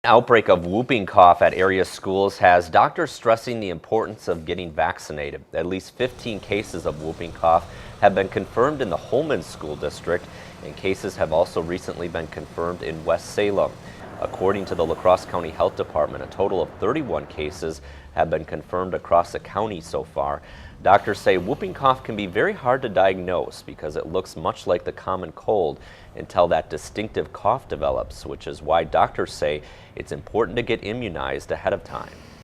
Outbreak of whooping cough at area schools has doctors stressing the importance of getting vaccinated. At least 15 cases of whooping cough have been confirmed in the Holman School District, and cases have also recently been confirmed in West Salem. According to the La Crosse County Health Department, a total of 31 cases have been confirmed across the county so far. Doctors say whooping cough can be very hard to diagnose because it looks much like the common cold until that distinctive cough develops, which is why doctors say it's important to get immunized ahead of time.